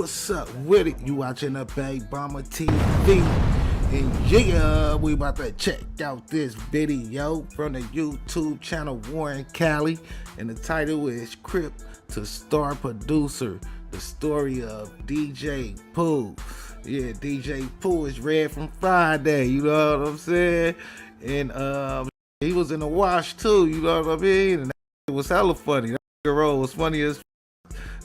What's up with it? You watching the Bay Bomber TV. And yeah, we about to check out this video from the YouTube channel Warren Cali. And the title is Crip to Star Producer. The story of DJ POOH. Yeah, DJ POOH is Red from Friday, you know what I'm saying? And he was in the wash too, you know what I mean? And it was hella funny. That role was funny as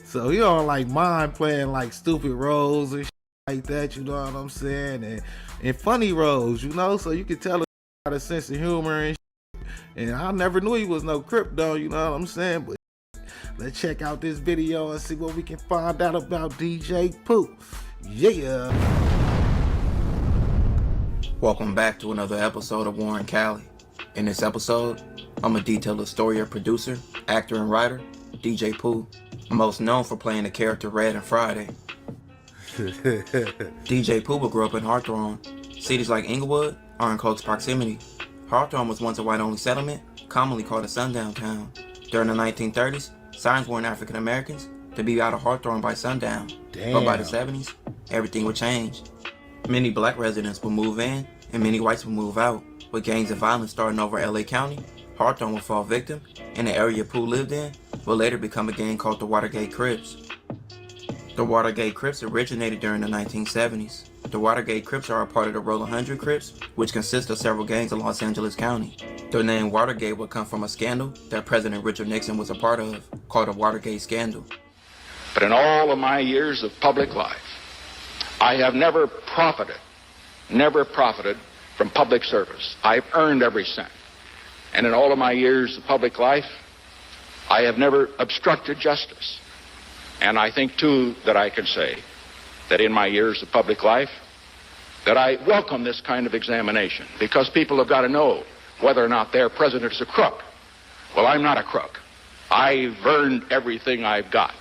so he don't like mind playing like stupid roles and shit like that, you know what I'm saying? And funny roles, you know, so you can tell he got a sense of humor and shit. And I never knew he was no Crip though, you know what I'm saying? But let's check out this video and see what we can find out about DJ POOH. Yeah. Welcome back to another episode of Warren Cali. In this episode, I'm gonna detail the story of producer, actor, and writer, DJ POOH, most known for playing the character Red in Friday. DJ POOH grew up in Hawthorne. Cities like Inglewood are in close proximity. Hawthorne was once a white-only settlement, commonly called a sundown town. During the 1930s, signs warned African Americans to be out of Hawthorne by sundown. Damn. But by the 70s, everything would change. Many black residents would move in, and many whites would move out. With gangs of violence starting over LA County, Hawthorne would fall victim, and the area POOH lived in would later become a gang called the Watergate Crips. The Watergate Crips originated during the 1970s. The Watergate Crips are a part of the Roll 100 Crips, which consists of several gangs in Los Angeles County. The name Watergate would come from a scandal that President Richard Nixon was a part of, called the Watergate Scandal. But in all of my years of public life, I have never profited from public service. I've earned every cent. And in all of my years of public life, I have never obstructed justice. And I think, too, that I can say that in my years of public life, that I welcome this kind of examination, because people have got to know whether or not their president is a crook. Well, I'm not a crook. I've earned everything I've got.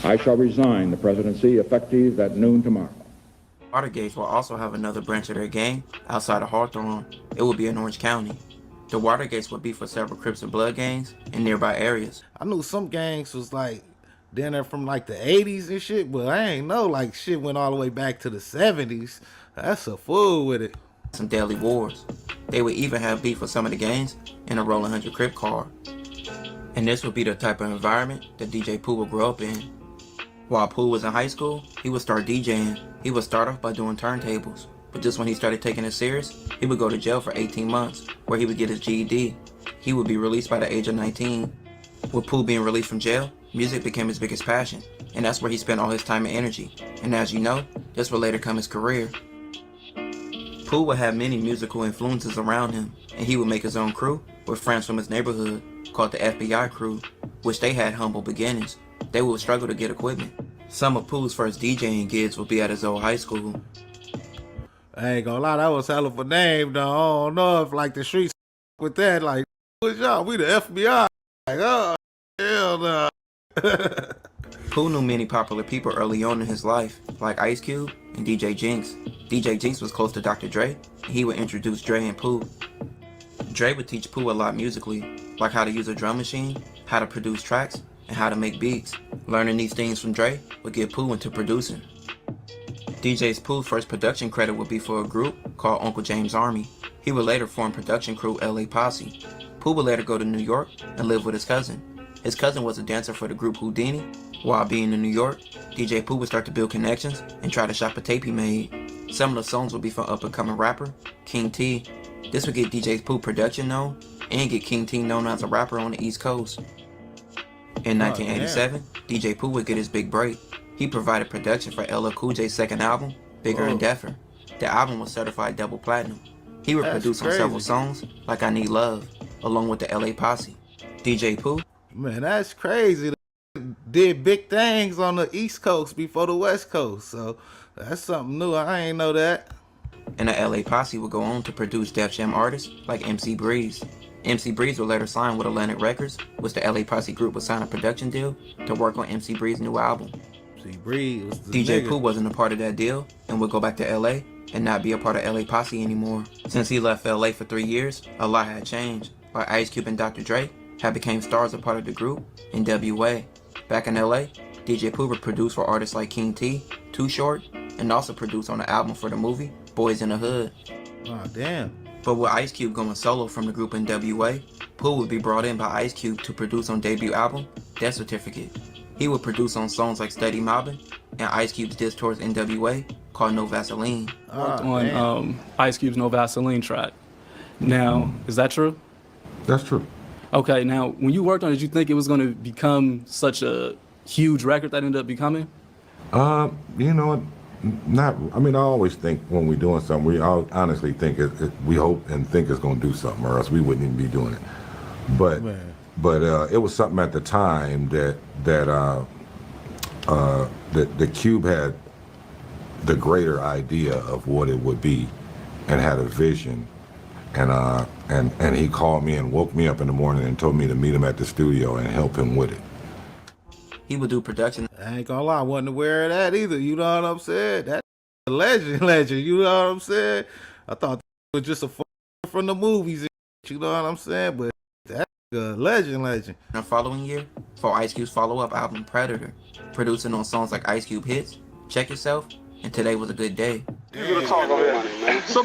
I shall resign the presidency effective at noon tomorrow. Watergates will also have another branch of their gang outside of Hawthorne. It will be in Orange County. The Watergates would be for several Crips and Blood gangs in nearby areas. I knew some gangs was like dinner from like the 80s and shit, but I ain't know like shit went all the way back to the 70s. That's a fool with it. Some deadly wars. They would even have beef with some of the gangs in a Roll 100 Crip car. And this would be the type of environment that DJ POOH would grow up in. While POOH was in high school, he would start DJing. He would start off by doing turntables. But just when he started taking it serious, he would go to jail for 18 months, where he would get his GED. He would be released by the age of 19. With POOH being released from jail, music became his biggest passion, and that's where he spent all his time and energy. And as you know, this would later come his career. POOH would have many musical influences around him, and he would make his own crew with friends from his neighborhood, called the FBI crew, which they had humble beginnings. They would struggle to get equipment. Some of POOH's first DJing gigs would be at his old high school. I ain't gonna lie, that was hell of a name though. I don't know if like the streets with that, like, what's y'all? We the FBI. Like, oh, hell no. POOH knew many popular people early on in his life, like Ice Cube and DJ Jinx. DJ Jinx was close to Dr. Dre, and he would introduce Dre and POOH. Dre would teach POOH a lot musically, like how to use a drum machine, how to produce tracks, and how to make beats. Learning these things from Dre would get POOH into producing. DJ POOH's first production credit would be for a group called Uncle James Army. He would later form production crew LA Posse. POOH would later go to New York and live with his cousin. His cousin was a dancer for the group Houdini. While being in New York, DJ POOH would start to build connections and try to shop a tape he made. Some of the songs would be from up-and-coming rapper King T. This would get DJ POOH production known and get King T known as a rapper on the East Coast. In 1987, DJ POOH would get his big break. He provided production for LL Cool J's second album, Bigger and Deffer. The album was certified double platinum. He would produce on several songs, like I Need Love, along with the LA Posse. DJ POOH, Man, that's crazy. They did big things on the East Coast before the West Coast, so that's something new. I ain't know that. And the LA Posse would go on to produce Def Jam artists like MC Breeze. MC Breeze would later sign with Atlantic Records, which the LA Posse group would sign a production deal to work on MC Breeze's new album. DJ POOH wasn't a part of that deal and would go back to LA and not be a part of LA Posse anymore. Since he left LA for 3 years, a lot had changed. While Ice Cube and Dr. Dre had became stars a part of the group, NWA. Back in LA, DJ Pooh would produce for artists like King T, Too Short, and also produced on the album for the movie Boys in the Hood. Oh, damn. But with Ice Cube going solo from the group NWA, Pooh would be brought in by Ice Cube to produce on debut album Death Certificate. He would produce on songs like Steady Mobbin' and Ice Cube's diss towards NWA called No Vaseline. Worked on Ice Cube's No Vaseline track. Now, is that true? That's true. Okay, now, when you worked on it, did you think it was going to become such a huge record that ended up becoming? You know, not. I mean, I always think when we're doing something, we all honestly think we hope and think it's going to do something, or else we wouldn't even be doing it. But it was something at the time that the Cube had the greater idea of what it would be, and had a vision. And he called me and woke me up in the morning and told me to meet him at the studio and help him with it. He would do production. I ain't gonna lie, I wasn't aware of that either. You know what I'm saying? That's a legend. You know what I'm saying? I thought it was just a from the movies. You know what I'm saying? But that's a legend. The following year, for Ice Cube's follow-up album Predator, producing on songs like Ice Cube Hits, Check Yourself, and Today Was a Good Day. You gonna talk over here. So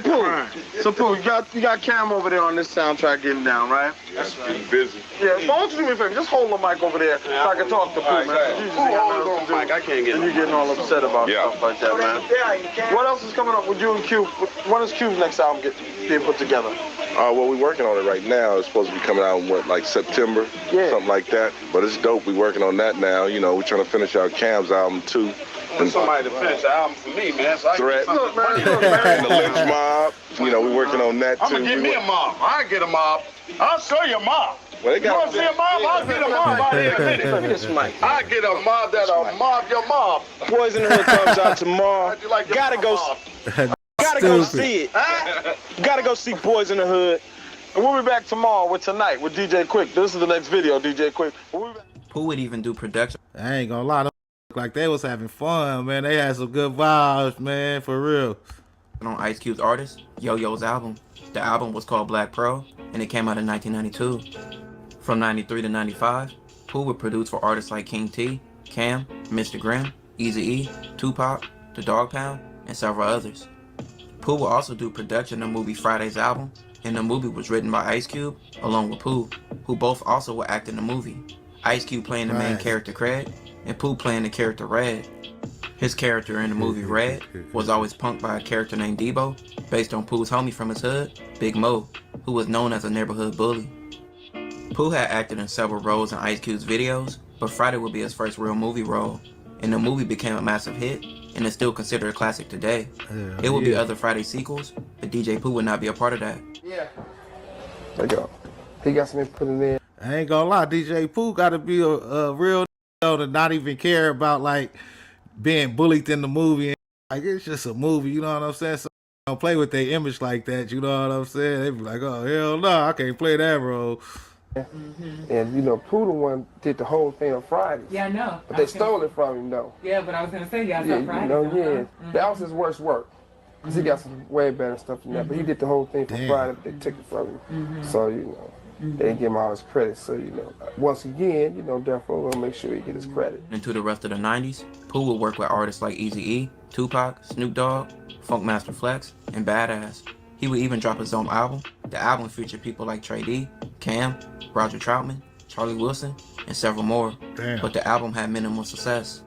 Pooh, you got Cam over there on this soundtrack getting down, right? That's getting busy. Yeah, why don't you do me a favor? Just hold the mic over there so I can talk to Pooh, man. Pooh, hold on, Mike. I can't get and you getting all upset about stuff like that, man. What else is coming up with you and Cube? When is Cube's next album being put together? Well, we're working on it right now. It's supposed to be coming out in like September, something like that. But it's dope. We're working on that now. You know, we're trying to finish out Cam's album too. Want somebody to finish the album for me, man. So I Threat. Look, man. And the Lynch Mob. You know, we're working on that too. I'm gonna get me a mob. I get a mob. I'll show you a mob. Well, they You want to see a mob? I'll get a mob out here in a minute. I get a mob that'll mob your mob. Boys in the Hood comes out tomorrow. How'd you like your Gotta go see it. Gotta go see Boys in the Hood. And we'll be back tomorrow with Tonight with DJ Quick. This is the next video, DJ Quick. We'll be back. Pooh would even do production I ain't gonna lie, them like they was having fun, man. They had some good vibes, man, for real. on Ice Cube's artist, Yo-Yo's album. The album was called Black Pearl, and it came out in 1992. From 93 to 95, Pooh would produce for artists like King T, Cam, Mr. Grimm, Eazy-E, Tupac, The Dog Pound, and several others. Pooh would also do production on the movie Friday's album, and the movie was written by Ice Cube along with Pooh, who both also would act in the movie. Ice Cube playing the main character Craig, and Pooh playing the character Red. His character in the movie Red was always punked by a character named Debo, based on Pooh's homie from his hood, Big Mo, who was known as a neighborhood bully. Pooh had acted in several roles in Ice Cube's videos, but Friday would be his first real movie role, and the movie became a massive hit, and is still considered a classic today. It would be other Friday sequels, but DJ Pooh would not be a part of that. Yeah. There you go. He got some input in there. I ain't gonna lie, DJ Pooh gotta be a real to not even care about like being bullied in the movie. Like it's just a movie, you know what I'm saying? So don't play with their image like that, you know what I'm saying? They be like, oh hell no, I can't play that role. And you know, Pooh the one did the whole thing on Friday. Yeah, I know. But they stole it from him though. Yeah, but I was gonna say Yeah, Friday. you know, that was his worst work. Cause he got some way better stuff than that. But he did the whole thing for Friday, but they took it from him. So you know, they didn't give him all his credit. So you know, once again, you know, therefore we'll make sure he get his credit. Into the rest of the 90s, Pooh would work with artists like Eazy-E, Tupac, Snoop Dogg, Funkmaster Flex, and Badass. He would even drop his own album. The album featured people like Trey D, Cam, Roger Troutman, Charlie Wilson, and several more. But the album had minimal success.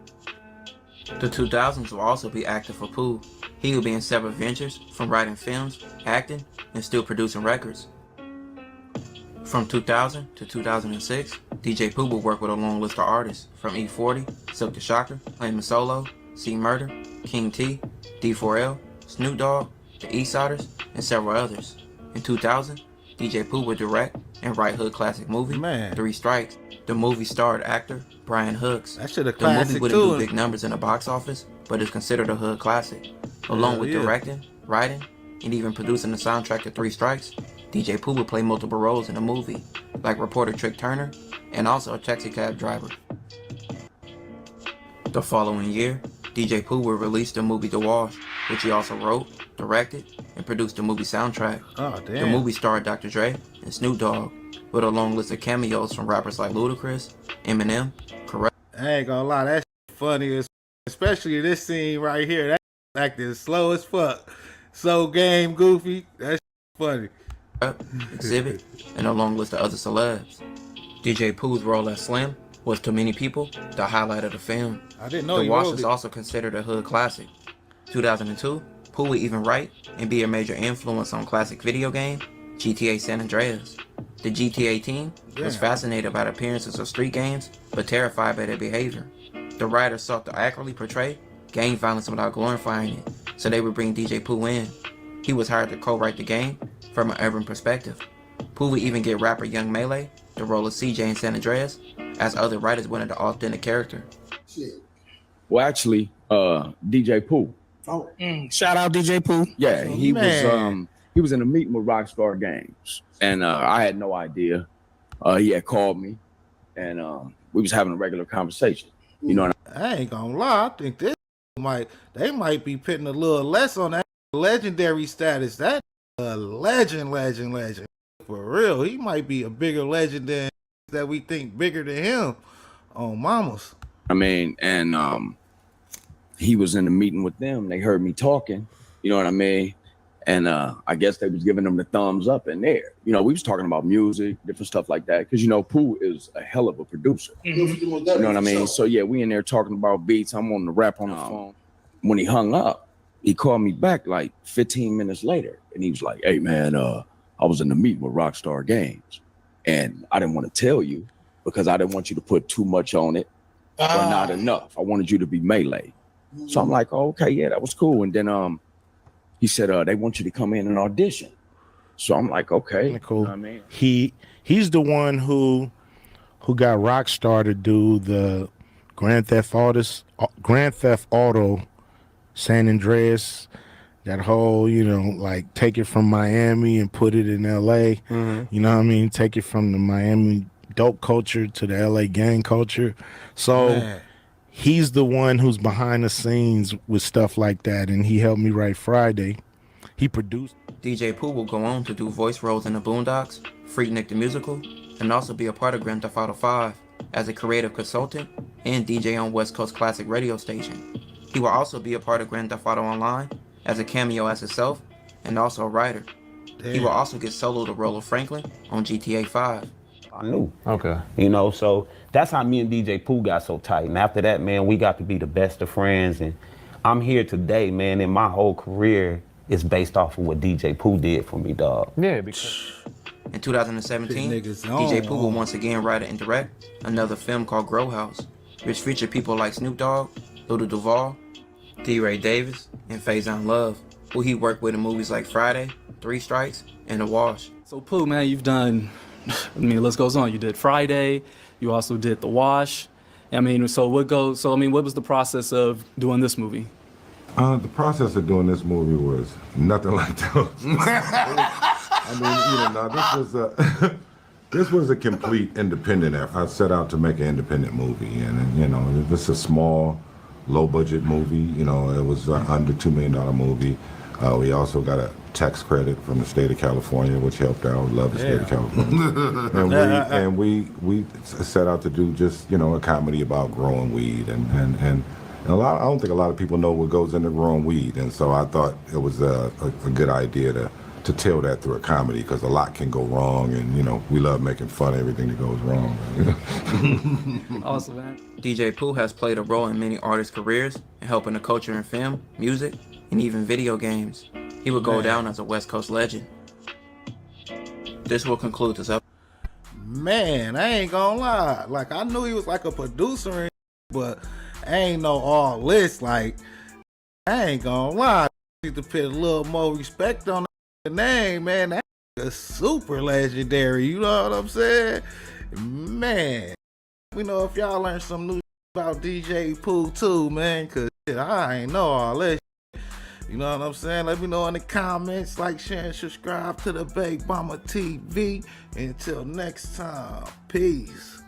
The 2000s will also be active for Pooh. He would be in several ventures, from writing films, acting, and still producing records. From 2000 to 2006, DJ Pooh would work with a long list of artists, from E40, Silk the Shocker, Flamin' Solo, C Murder, King T, D4L, Snoop Dogg, the Eastsiders, and several others. In 2000, DJ Pooh would direct and write hood classic movie, Three Strikes. The movie starred actor Brian Hooks. That shit a the classic movie wouldn't too. do big numbers in the box office, but is considered a hood classic. Along with directing, writing, and even producing the soundtrack to Three Strikes, DJ Pooh would play multiple roles in the movie, like reporter Trick Turner, and also a taxi cab driver. The following year, DJ Pooh would release the movie The Wash, which he also wrote, directed, and produced the movie soundtrack. The movie starred Dr. Dre and Snoop Dogg, with a long list of cameos from rappers like Ludacris, Eminem, Correct. I ain't gonna lie, that shit funny as, especially this scene right here. That acting slow as fuck. So game goofy. That's funny. Exhibit, and a long list of other celebs. DJ Pooh's role as Slim was to many people the highlight of the film. I didn't know The he Wash wrote is it. also considered a hood classic. 2002, Pooh would even write and be a major influence on classic video game GTA San Andreas. The GTA team was fascinated by the appearances of street games, but terrified by their behavior. The writers sought to accurately portray gang violence without glorifying it, so they would bring DJ Pooh in. He was hired to co-write the game from an urban perspective. Pooh would even get rapper Young Melee the role of CJ in San Andreas, as other writers wanted an authentic character. Well, actually, DJ Pooh. Oh, shout out DJ Pooh. Yeah, he was in a meeting with Rockstar Games, and I had no idea. He had called me, and we was having a regular conversation. You know, I ain't gonna lie. I think they might be putting a little less on that legendary status. That a legend. For real, he might be a bigger legend than that we think bigger than him on Mamas. I mean, and he was in a meeting with them. They heard me talking, you know what I mean? And I guess they was giving them the thumbs up in there. You know, we was talking about music, different stuff like that. Cause you know, Pooh is a hell of a producer. You know what I mean? So yeah, we in there talking about beats. I'm on the rap on the phone. When he hung up, he called me back like 15 minutes later. And he was like, hey man, I was in the meeting with Rockstar Games. And I didn't want to tell you because I didn't want you to put too much on it or not enough. I wanted you to be Melee. So I'm like, oh, okay, yeah, that was cool. And then he said, they want you to come in and audition. So I'm like, okay. Cool. You know what I mean? He's the one who got Rockstar to do the Grand Theft Auto San Andreas, that whole, you know, like take it from Miami and put it in LA. You know what I mean? Take it from the Miami dope culture to the LA gang culture. So he's the one who's behind the scenes with stuff like that, and he helped me write Friday. He produced. DJ Pooh will go on to do voice roles in the Boondocks, Freaknik the Musical, and also be a part of Grand Theft Auto 5 as a creative consultant and DJ on West Coast Classic radio station. He will also be a part of Grand Theft Auto Online as a cameo as himself and also a writer. He will also get solo the role of Franklin on GTA 5. I knew. Okay. You know, so that's how me and DJ Pooh got so tight. And after that, man, we got to be the best of friends. And I'm here today, man, and my whole career is based off of what DJ Pooh did for me, dog. Yeah, because in 2017, DJ Pooh will once again write and direct another film called Grow House, which featured people like Snoop Dogg, Lil Duval, D. Ray Davis, and Faizon Love, who he worked with in movies like Friday, Three Strikes, and The Wash. So Pooh, man, you've done, I mean, the list goes on. You did Friday, you also did The Wash. I mean, what was the process of doing this movie? The process of doing this movie was nothing like those. I mean, you know, this was a complete independent effort. I set out to make an independent movie, and you know, this is a small, low-budget movie. You know, it was under $2 million movie. We also got a tax credit from the state of California, which helped out. Love the state of California. and we set out to do just, you know, a comedy about growing weed, and I don't think a lot of people know what goes into growing weed, and so I thought it was a good idea to tell that through a comedy, because a lot can go wrong, and you know, we love making fun of everything that goes wrong. Awesome, man. DJ Pooh has played a role in many artists' careers in helping the culture in film, music, and even video games. He would go down as a West Coast legend. This will conclude this episode. Man, I ain't gonna lie. Like, I knew he was like a producer, but I ain't know all this. Like, I ain't gonna lie. I need to put a little more respect on the name, man. That is super legendary. You know what I'm saying? Man, we know if y'all learn some new about DJ Pooh too, man, because I ain't know all this. You know what I'm saying? Let me know in the comments. Like, share, and subscribe to the Big Mama TV. Until next time, peace.